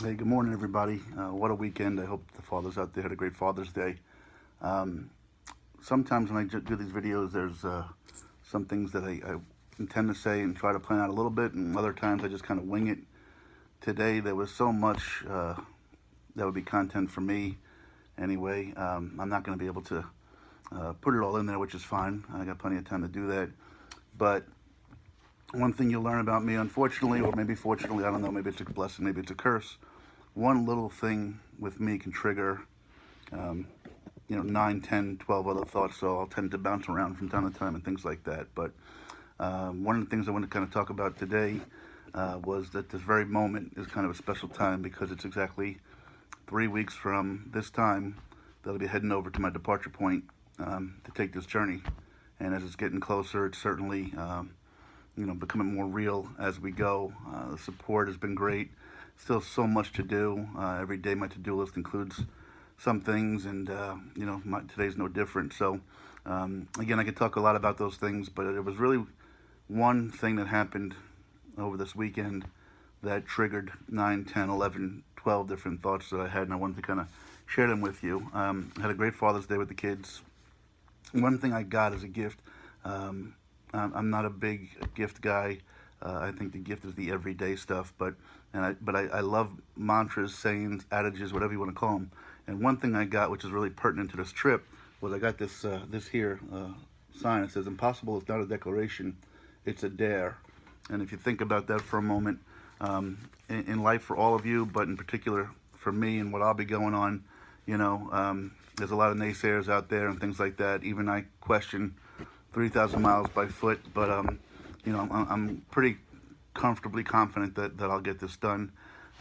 Hey, good morning, everybody. What a weekend. I hope the fathers out there had a great Father's Day. Um, Sometimes when I do these videos, there's some things that I intend to say and try to plan out a little bit, and other times I just kind of wing it. Today, there was so much that would be content for me anyway. I'm not going to be able to put it all in there, which is fine. I got plenty of time to do that. But one thing you'll learn about me, unfortunately, or maybe fortunately, I don't know, maybe it's a blessing, maybe it's a curse. One little thing with me can trigger, um, 9, 10, 12 other thoughts, so I'll tend to bounce around from time to time and things like that. But one of the things I want to kind of talk about today was that this very moment is kind of a special time because it's exactly 3 weeks from this time that I'll be heading over to my departure point to take this journey. And as it's getting closer, it's certainly becoming more real as we go. The support has been great. Still so much to do. Every day my to-do list includes some things, and today's no different. So again, I could talk a lot about those things, but it was really one thing that happened over this weekend that triggered 9, 10, 11, 12 different thoughts that I had, and I wanted to kind of share them with you. I had a great Father's Day with the kids. One thing I got as a gift, I'm not a big gift guy. I think the gift is the everyday stuff, but I love mantras, sayings, adages, whatever you want to call them. And one thing I got, which is really pertinent to this trip, was I got this here sign. It says, "Impossible is not a declaration, it's a dare." And if you think about that for a moment, in life for all of you, but in particular for me and what I'll be going on, there's a lot of naysayers out there and things like that. Even I question 3,000 miles by foot, but I'm pretty comfortably confident that I'll get this done.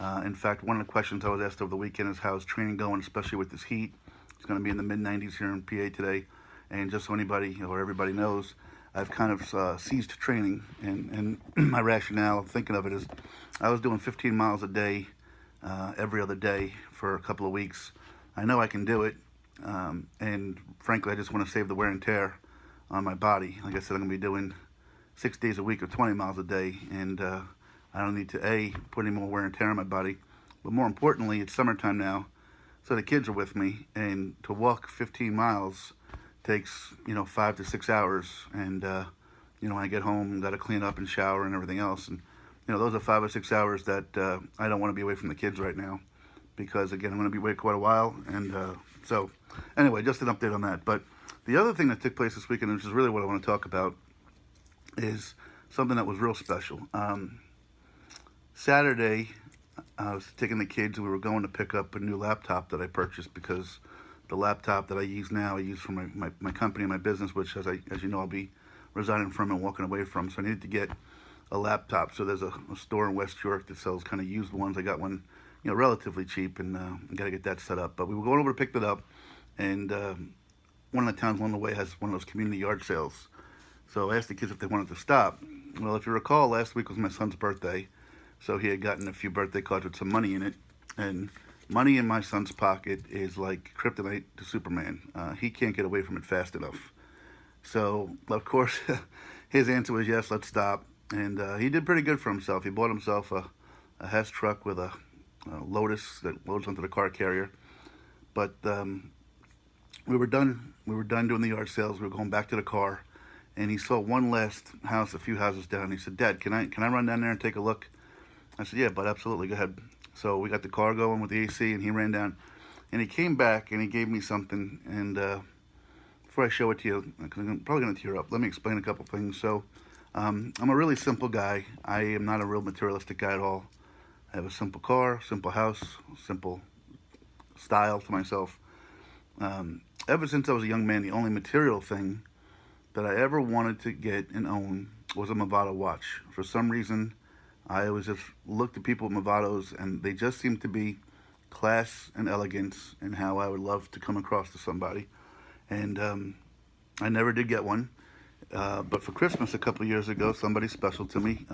In fact, one of the questions I was asked over the weekend is how's training going, especially with this heat. It's going to be in the mid 90s here in PA today, and just so anybody or everybody knows, I've kind of ceased training, and my rationale of thinking of it is I was doing 15 miles a day every other day for a couple of weeks. I know I can do it, and frankly, I just want to save the wear and tear on my body. Like I said, I'm going to be doing 6 days a week or 20 miles a day, and I don't need to put any more wear and tear on my body. But more importantly, it's summertime now, so the kids are with me, and to walk 15 miles takes 5 to 6 hours, and when I get home, got to clean up and shower and everything else, and those are 5 or 6 hours that I don't want to be away from the kids right now, because again, I'm going to be away quite a while, and so anyway, just an update on that. But the other thing that took place this weekend, which is really what I want to talk about, is something that was real special. Saturday, I was taking the kids. We were going to pick up a new laptop that I purchased because the laptop that I use now, I use for my company, my business, which, as you know, I'll be resigning from and walking away from. So I needed to get a laptop. So there's a store in West York that sells kind of used ones. I got one, relatively cheap, and I got to get that set up. But we were going over to pick that up, and one of the towns along the way has one of those community yard sales. So I asked the kids if they wanted to stop. Well, if you recall, last week was my son's birthday, so he had gotten a few birthday cards with some money in it. And money in my son's pocket is like kryptonite to Superman. He can't get away from it fast enough. So, of course, his answer was yes, let's stop. And he did pretty good for himself. He bought himself a Hess truck with a Lotus that loads onto the car carrier. But we were done. We were done doing the yard sales. We were going back to the car, and he saw one last house, a few houses down. He said, "Dad, can I run down there and take a look?" I said, "Yeah, bud, absolutely. Go ahead." So we got the car going with the AC, and he ran down, and he came back and he gave me something. And before I show it to you, because I'm probably going to tear up, let me explain a couple things. So I'm a really simple guy. I am not a real materialistic guy at all. I have a simple car, simple house, simple style to myself. Ever since I was a young man, the only material thing that I ever wanted to get and own was a Movado watch. For some reason, I always just looked at people with Movados, and they just seemed to be class and elegance and how I would love to come across to somebody. And I never did get one. But for Christmas a couple of years ago, somebody special to me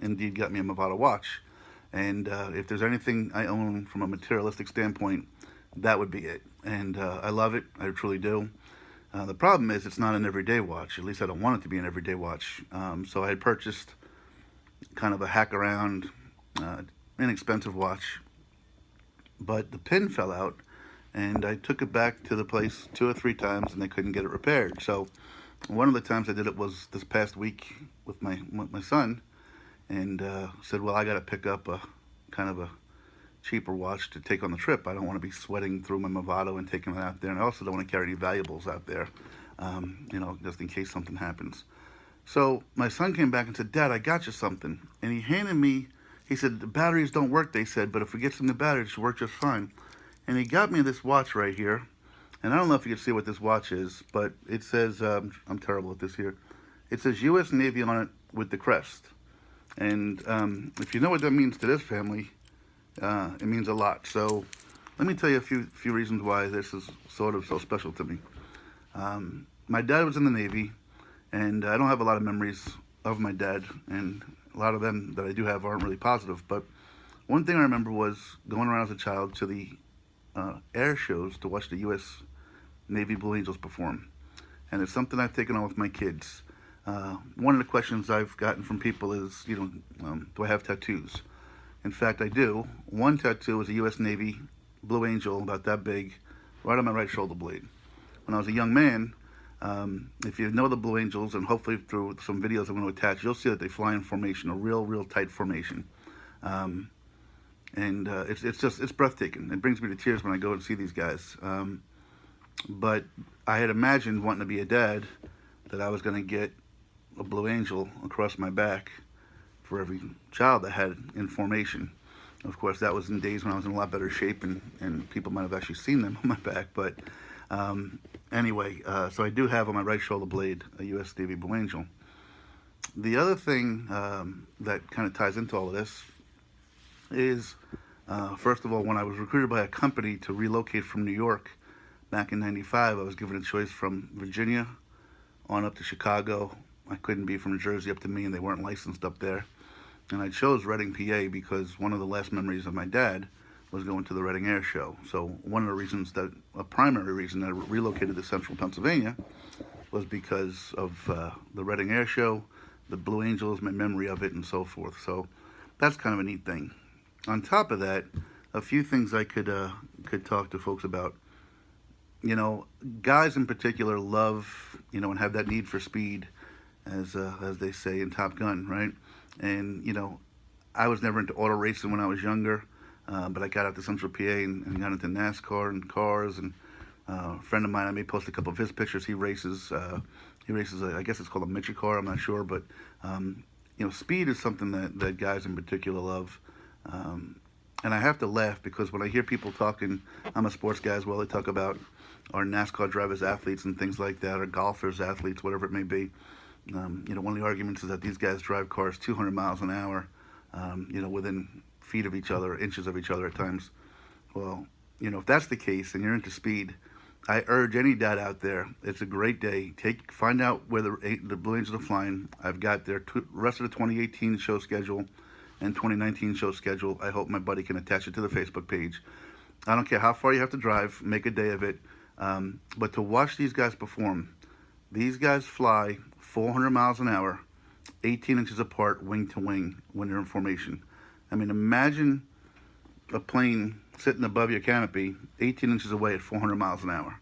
indeed got me a Movado watch. And if there's anything I own from a materialistic standpoint, that would be it. And I love it. I truly do. The problem is it's not an everyday watch. At least I don't want it to be an everyday watch. So I had purchased kind of a hack around, inexpensive watch but the pin fell out, and I took it back to the place 2 or 3 times, and they couldn't get it repaired. So one of the times I did it was this past week with my son, and said, well, I got to pick up a kind of a cheaper watch to take on the trip. I don't want to be sweating through my Movado and taking it out there, and I also don't want to carry any valuables out there, just in case something happens. So my son came back and said, Dad, I got you something. And he handed me, he said, the batteries don't work, they said, but if we get some new batteries, it should work just fine. And he got me this watch right here. And I don't know if you can see what this watch is, but it says, I'm terrible at this here. It says U.S. Navy on it with the crest. And if you know what that means to this family, it means a lot. So let me tell you a few reasons why this is sort of so special to me. My dad was in the Navy, and I don't have a lot of memories of my dad, and a lot of them that I do have aren't really positive. But one thing I remember was going around as a child to the air shows to watch the U.S. Navy Blue Angels perform. And it's something I've taken on with my kids. One of the questions I've gotten from people is, do I have tattoos? In fact, I do. One tattoo is a U.S. Navy Blue Angel about that big, right on my right shoulder blade. When I was a young man, if you know the Blue Angels, and hopefully through some videos I'm going to attach, you'll see that they fly in formation, a real tight formation. It's breathtaking. It brings me to tears when I go and see these guys. But I had imagined wanting to be a dad that I was going to get a Blue Angel across my back for every child that had in formation. Of course, that was in days when I was in a lot better shape, and people might have actually seen them on my back. But anyway, so I do have on my right shoulder blade a U.S. Navy Blue Angel. The other thing that kind of ties into all of this is, first of all, when I was recruited by a company to relocate from New York back in '95, I was given a choice from Virginia on up to Chicago. I couldn't be from Jersey up to Maine, and they weren't licensed up there. And I chose Reading, PA, because one of the last memories of my dad was going to the Reading Air Show. So one of the reasons a primary reason that I relocated to Central Pennsylvania was because of the Reading Air Show, the Blue Angels, my memory of it, and so forth. So that's kind of a neat thing. On top of that, a few things I could talk to folks about. Guys in particular love, and have that need for speed, as they say in Top Gun, right? And, I was never into auto racing when I was younger, but I got out to Central PA and got into NASCAR and cars. And a friend of mine, I may post a couple of his pictures. He races, I guess it's called a Mitchell car, I'm not sure. But, speed is something that guys in particular love. And I have to laugh because when I hear people talking, I'm a sports guy as well, they talk about our NASCAR drivers, athletes, and things like that, or golfers, athletes, whatever it may be. One of the arguments is that these guys drive cars 200 miles an hour, within feet of each other, inches of each other at times. Well, if that's the case and you're into speed, I urge any dad out there, it's a great day. Find out where the Blue Angels are flying. I've got their rest of the 2018 show schedule and 2019 show schedule. I hope my buddy can attach it to the Facebook page. I don't care how far you have to drive, make a day of it. But to watch these guys perform, these guys fly 400 miles an hour, 18 inches apart, wing to wing, when they're in formation. I mean, imagine a plane sitting above your canopy, 18 inches away at 400 miles an hour.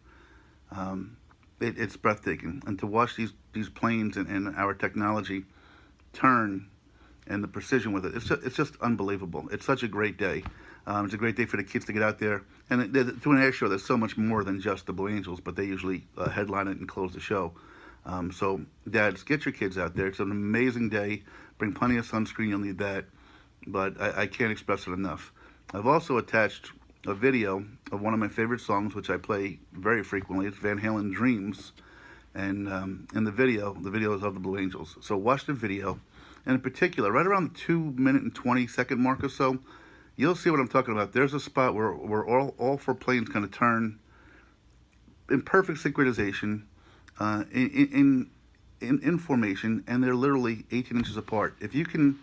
It's breathtaking. And to watch these planes and our technology turn and the precision with it, it's just unbelievable. It's such a great day. It's a great day for the kids to get out there. And to an air show, there's so much more than just the Blue Angels, but they usually headline it and close the show. So, dads, get your kids out there. It's an amazing day. Bring plenty of sunscreen. You'll need that. But I can't express it enough. I've also attached a video of one of my favorite songs, which I play very frequently. It's Van Halen, Dreams. And in the video is of the Blue Angels. So watch the video. And in particular, right around the 2-minute and 20-second mark or so, you'll see what I'm talking about. There's a spot where all four planes kind of turn in perfect synchronization, in formation, and they're literally 18 inches apart. If you can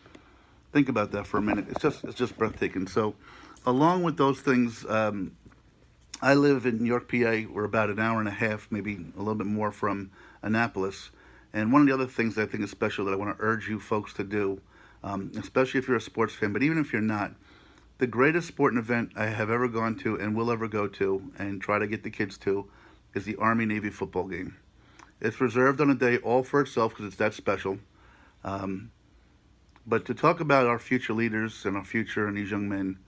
think about that for a minute, it's just breathtaking. So, along with those things, I live in New York, PA. We're about an hour and a half, maybe a little bit more from Annapolis. And one of the other things that I think is special that I want to urge you folks to do, especially if you're a sports fan, but even if you're not, the greatest sporting event I have ever gone to and will ever go to and try to get the kids to is the Army-Navy football game. It's reserved on a day all for itself because it's that special. Um, but to talk about our future leaders and our future and these young men,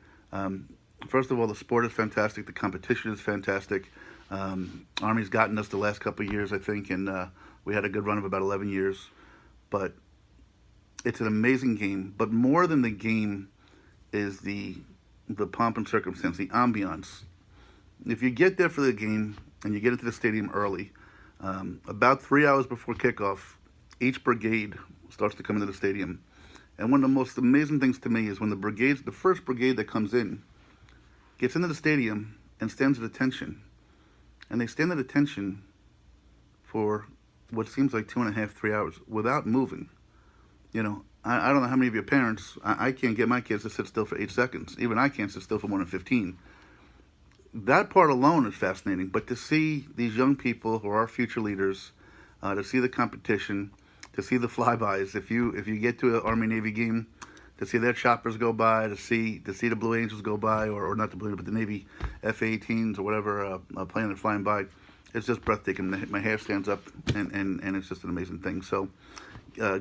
first of all, the sport is fantastic. The competition is fantastic. Army's gotten us the last couple of years, I think, and we had a good run of about 11 years. But it's an amazing game. But more than the game is the pomp and circumstance, the ambiance. If you get there for the game and you get into the stadium early, about 3 hours before kickoff, each brigade starts to come into the stadium. And one of the most amazing things to me is when the first brigade that comes in, gets into the stadium and stands at attention. And they stand at attention for what seems like 2.5, 3 hours without moving. You know, I don't know how many of your parents, I can't get my kids to sit still for 8 seconds. Even I can't sit still for more than 15. That part alone is fascinating. But to see these young people who are our future leaders, to see the competition, to see the flybys, if you get to an Army-Navy game, to see their choppers go by, to see the Blue Angels go by, or not the Blue, but the Navy F-18s or whatever plane they're flying by, it's just breathtaking. My hair stands up, and it's just an amazing thing. So,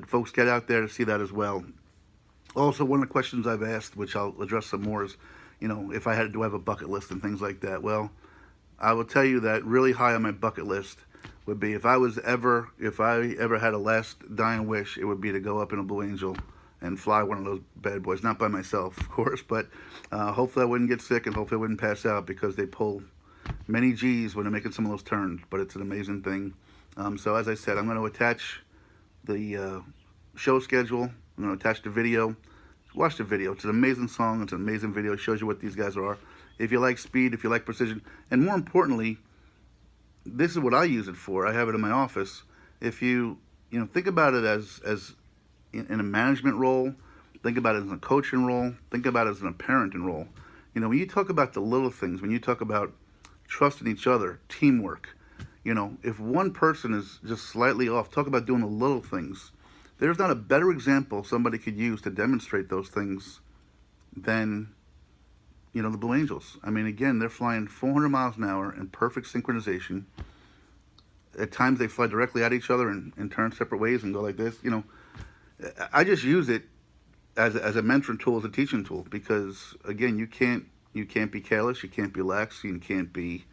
folks, get out there to see that as well. Also, one of the questions I've asked, which I'll address some more, is, you know, if I had to have a bucket list and things like that. Well, I will tell you that really high on my bucket list would be if I ever had a last dying wish, it would be to go up in a Blue Angel and fly one of those bad boys. Not by myself, of course, but hopefully I wouldn't get sick and hopefully I wouldn't pass out because they pull many G's when they're making some of those turns. But it's an amazing thing. So as I said, I'm going to attach the show schedule. I'm going to attach the video. Watch the video. It's an amazing song. It's an amazing video. It shows you what these guys are. If you like speed, if you like precision, and more importantly, this is what I use it for. I have it in my office. If you think about it as in a management role, think about it as a coaching role, think about it as a parenting role. You know, when you talk about the little things, when you talk about trusting each other, teamwork, you know, if one person is just slightly off, talk about doing the little things. There's not a better example somebody could use to demonstrate those things than, you know, the Blue Angels. I mean, again, they're flying 400 miles an hour in perfect synchronization. At times they fly directly at each other and turn separate ways and go like this. You know, I just use it as a mentoring tool, as a teaching tool, because again, you can't be careless, you can't be lax, you can't be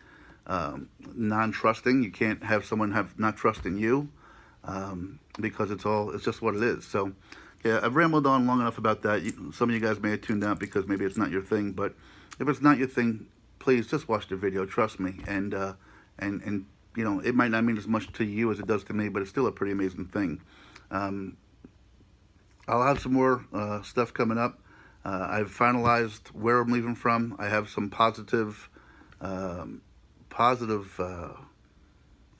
non-trusting. You can't have someone not trust in you, because it's just what it is. So yeah, I've rambled on long enough about that. Some of you guys may have tuned out because maybe it's not your thing, but if it's not your thing, please just watch the video. Trust me, and you know, it might not mean as much to you as it does to me, but it's still a pretty amazing thing. I'll have some more stuff coming up. I've finalized where I'm leaving from. I have some positive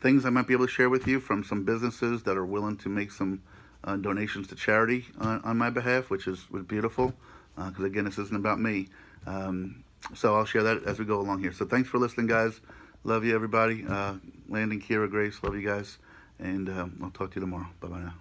things I might be able to share with you from some businesses that are willing to make some donations to charity on my behalf, which was beautiful, because again, this isn't about me. So I'll share that as we go along here. So thanks for listening, guys. Love you, everybody. Landon, Kira, Grace, love you guys. And I'll talk to you tomorrow. Bye-bye now.